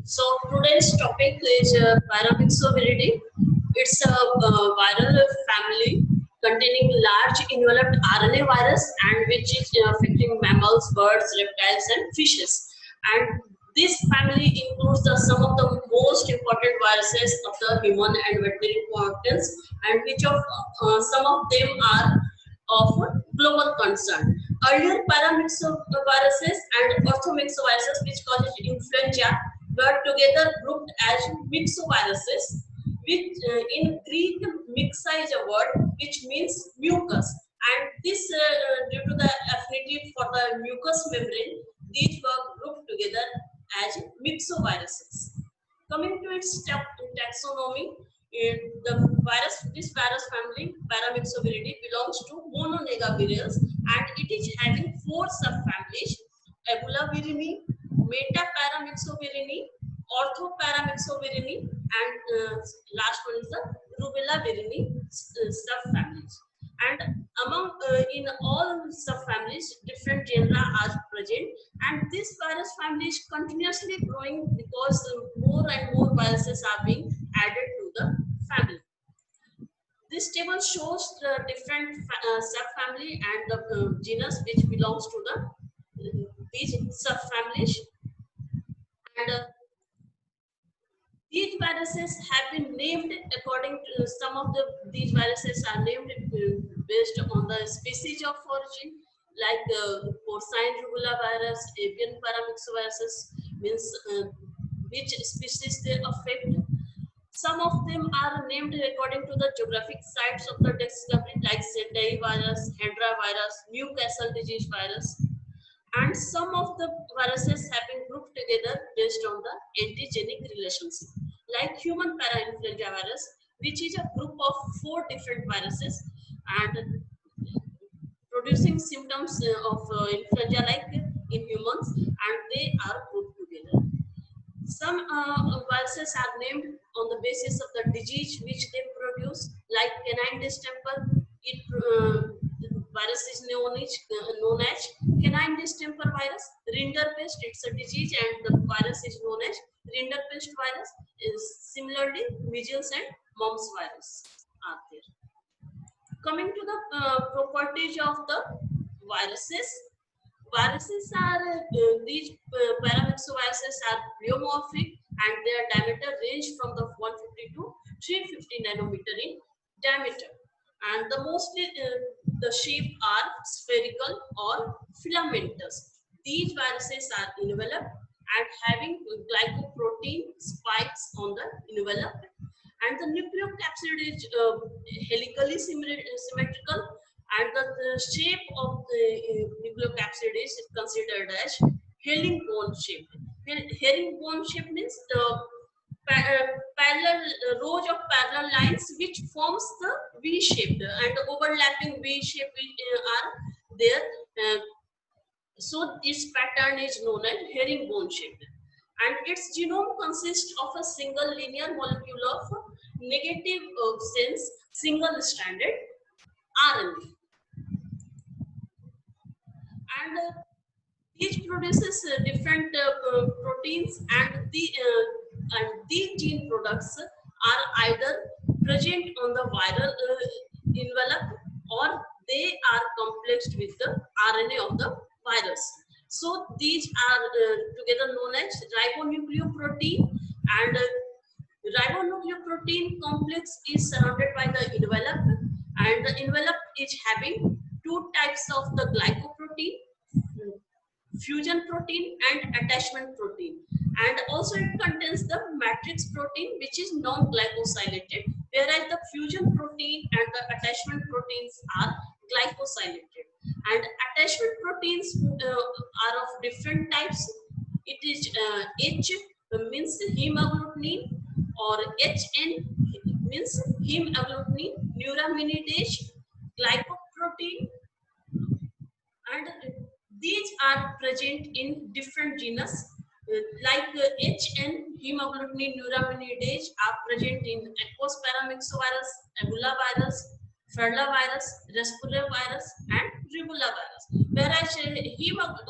So today's topic is paramyxoviridie. It's a viral family containing large enveloped RNA virus and which is affecting mammals, birds, reptiles, and fishes. And this family includes some of the most important viruses of the human and veterinary importance, and which of some of them are of global concern. Earlier paramyxoviruses and orthomyxoviruses, which causes influenza, were together grouped as myxoviruses, which in Greek myxa is a word which means mucus, and this due to the affinity for the mucous membrane, these were grouped together as myxoviruses. Coming to its taxonomy, this virus family, paramyxoviridie, belongs to Mononegavirales, and it is having 4 subfamilies: Ebolavirini, Metaparamyxovirini, Orthoparamyxovirini, and last one is the Rubellavirini subfamilies. And among in all subfamilies, different genera are present, and this virus family is continuously growing because more and more viruses are being added to the family. This table shows the different subfamily and the genus which belongs to these subfamilies, and these viruses have been named according to some of these viruses are named based on the species of origin, like porcine rubella virus, avian paramyxoviruses, means which species they affect. Some of them are named according to the geographic sites of the discovery, like Sendai virus, Hendra virus, Newcastle disease virus, and some of the viruses have been grouped together based on the antigenic relationship, like human parainfluenza virus, which is a group of 4 different viruses and producing symptoms of influenza like in humans, and they are grouped together. Some viruses are named on the basis of the disease which they produce, like canine distemper. The virus is known as canine distemper virus. Rinderpest, it's a disease, and the virus is known as Rinderpest virus. Is similarly measles and mumps virus are there. Coming to the properties of the viruses. Viruses are these paramyxoviruses are pleomorphic, and their diameter range from the 150 to 350 nanometer in diameter, and the shape are spherical or filamentous. These viruses are enveloped and having glycoprotein spikes on the envelope, and the nucleocapsid is helically symmetrical, and the shape of the nucleocapsid is considered as herringbone shape. Herringbone shape means the parallel rows of parallel lines which forms the V shape, and overlapping V shape are there. So this pattern is known as herringbone shape, and its genome consists of a single linear molecule of negative sense single-stranded RNA, and each produces different proteins, and these gene products are either present on the viral envelope, or they are complexed with the RNA of the virus. So these are together known as ribonucleoprotein, and ribonucleoprotein complex is surrounded by the envelope, and the envelope is having 2 types of the glycoprotein: fusion protein and attachment protein, and also it contains the matrix protein which is non-glycosylated, whereas the fusion protein and the attachment proteins are glycosylated. And attachment proteins are of different types. It is H means hemagglutinin, or HN means hemagglutinin neuraminidase glycoprotein, and these are present in different genus, like HN hemagglutinin neuraminidase are present in Equus paramyxovirus, Ebola virus, Ferla virus, Respiratory virus, and Rubella virus. Whereas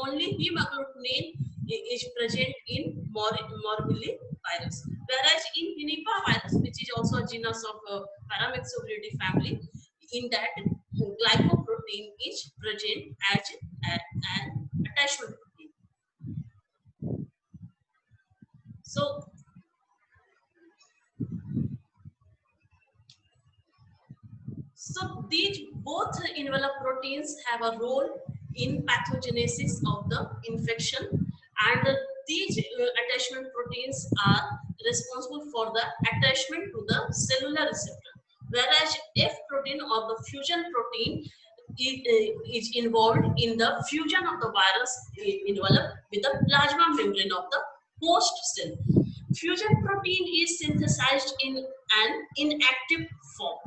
only hemagglutinin is present in morbillivirus, whereas in Nipah virus, which is also a genus of Paramyxoviridae family, in that glycoprotein is present as an attachment protein. So these both envelope proteins have a role in pathogenesis of the infection, and these attachment proteins are responsible for the attachment to the cellular receptor, whereas F protein or the fusion protein is involved in the fusion of the virus envelope with the plasma membrane of the host cell. Fusion protein is synthesized in an inactive form,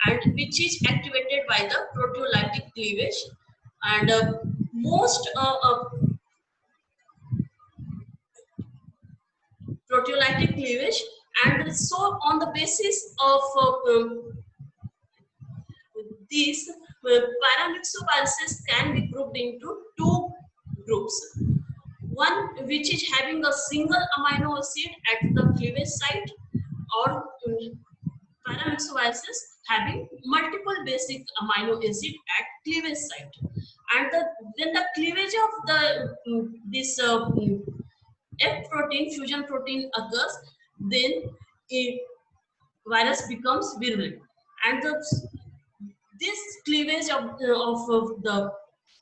and which is activated by the proteolytic cleavage, and most proteolytic cleavage, and so on the basis of these paramyxoviruses can be grouped into two groups. One which is having a single amino acid at the cleavage site, or paramyxoviruses having multiple basic amino acid at cleavage site. And when the cleavage of the this F protein, fusion protein occurs, then a virus becomes virulent. And this cleavage of the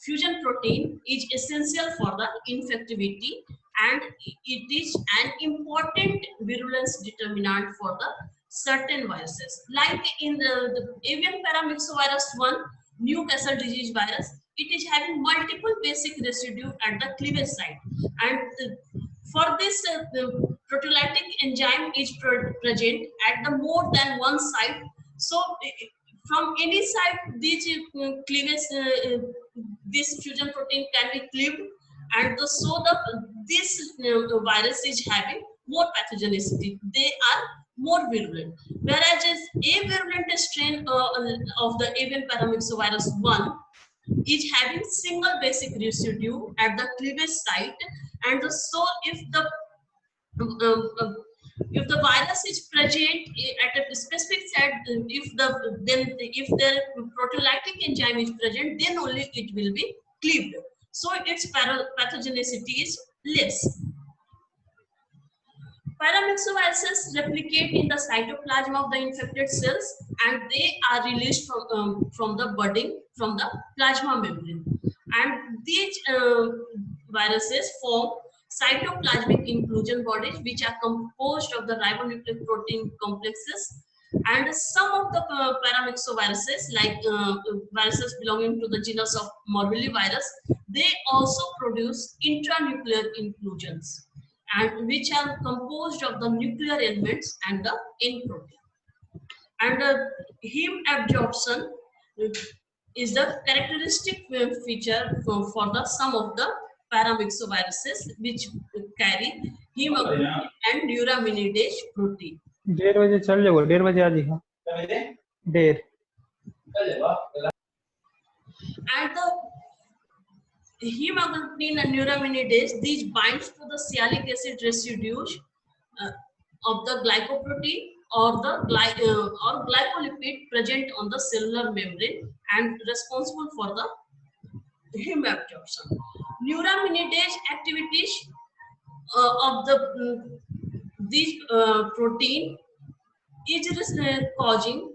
fusion protein is essential for the infectivity, and it is an important virulence determinant for the certain viruses. Like in the avian paramyxovirus 1, Newcastle disease virus, it is having multiple basic residue at the cleavage site, and for this the proteolytic enzyme is present at the more than one site. So from any side, this cleavage, this fusion protein can be cleaved, and so this virus is having more pathogenicity. They are more virulent, whereas a virulent strain of the avian paramyxovirus 1 is having single basic residue at the cleavage site, and so if the virus is present at a specific site, if the proteolytic enzyme is present, then only it will be cleaved. So its pathogenicity is less. Paramyxoviruses replicate in the cytoplasm of the infected cells, and they are released from the budding from the plasma membrane. And these viruses form cytoplasmic inclusion bodies, which are composed of the ribonucleic protein complexes. And some of the paramyxoviruses, like viruses belonging to the genus of morbillivirus, they also produce intranuclear inclusions, and which are composed of the nuclear elements and the N protein. And heme absorption is the characteristic feature for the some of the paramyxoviruses, which carry hemoglobin and neuraminidase protein. 1:30 बजे चल जाओ, 1:30 बजे आ जाइए. 1:30. And the hemoglobin and neuraminidase, these binds to the sialic acid residues of the glycoprotein or the or glycolipid present on the cellular membrane and responsible for the heme absorption. Neuraminidase activities of the these protein is causing,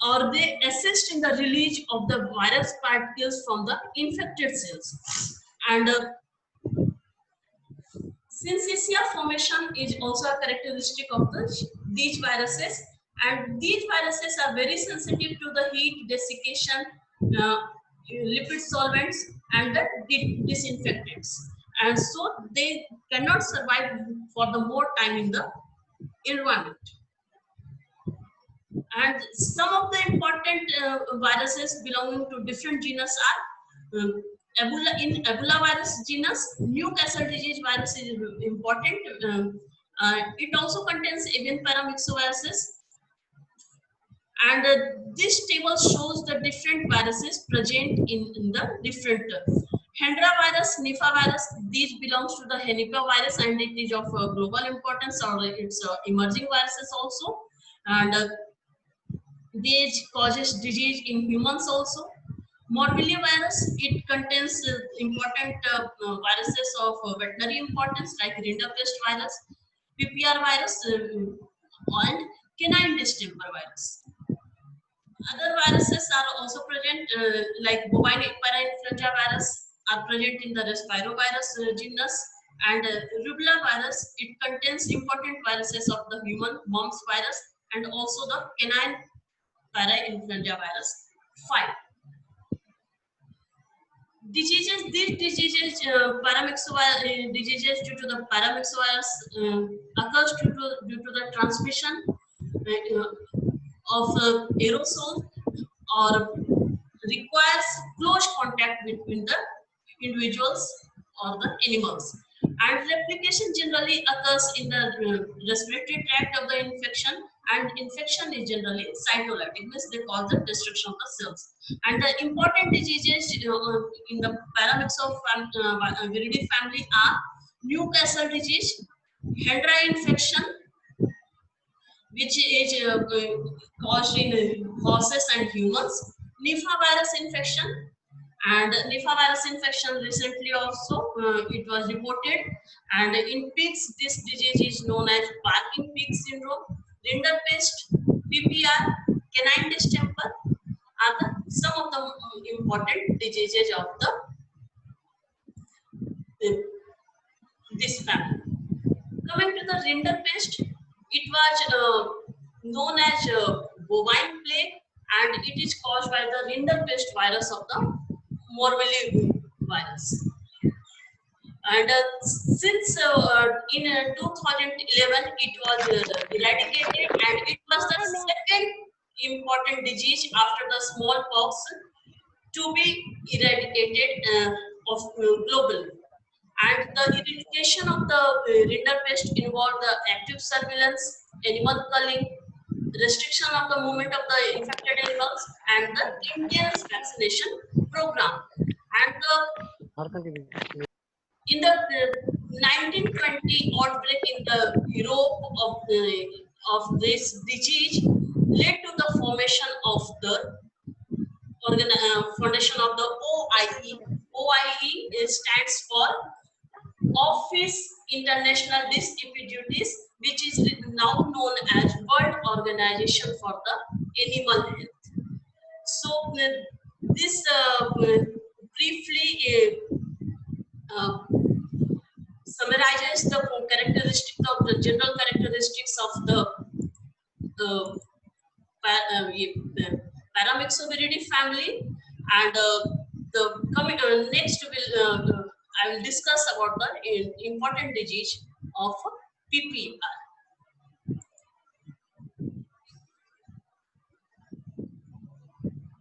or they assist in the release of the virus particles from the infected cells. And syncytia formation is also a characteristic of these viruses, and these viruses are very sensitive to the heat, desiccation, lipid solvents, and the disinfectants, and so they cannot survive for the more time in the environment. And some of the important viruses belonging to different genus are Ebola. In Ebola virus genus, Newcastle disease virus is important. It also contains avian paramyxoviruses. And this table shows the different viruses present in the different Hendra virus, Nipah virus, these belongs to the Henipa virus and it is of global importance, or it's emerging viruses also, and these causes disease in humans also. Morbillia virus, it contains important viruses of veterinary importance like rinderpest virus, PPR virus, and canine distemper virus. Other viruses are also present like bovine parainfluenza virus are present in the Respirovirus genus, and rubella virus, it contains important viruses of the human mumps virus and also the canine parainfluenza virus. 5. Diseases, these diseases, diseases due to the paramyxovirus occurs due to the transmission of aerosol or requires close contact between the individuals or the animals. And replication generally occurs in the respiratory tract of the infection, and infection is generally cytolytic, means they cause the destruction of the cells. And the important diseases in the Paramyxoviridae family are Newcastle disease, Hendra infection, which is caused in horses and humans, Nipah virus infection, and Nipah virus infection recently also it was reported, and in pigs this disease is known as barking pig syndrome, rinderpest, PPR, canine distemper are some of the important diseases of this family. Coming to the rinderpest, it was known as bovine plague, and it is caused by the rinderpest virus of the Morbillia virus. And since in 2011 it was eradicated, and it was the second important disease after the smallpox to be eradicated globally. And the eradication of the rinderpest involved the active surveillance, animal culling, restriction of the movement of the infected animals, and the intense vaccination program. And in the 1920 outbreak in the Europe of this disease led to the formation of the foundation of the OIE. OIE stands for Office International Disputes, which is now known as World Organization for the Animal Health. So this briefly summarizes the characteristics of the general characteristics of the Paramyxoviridae family, and the coming next will I will discuss about the important disease of PPR.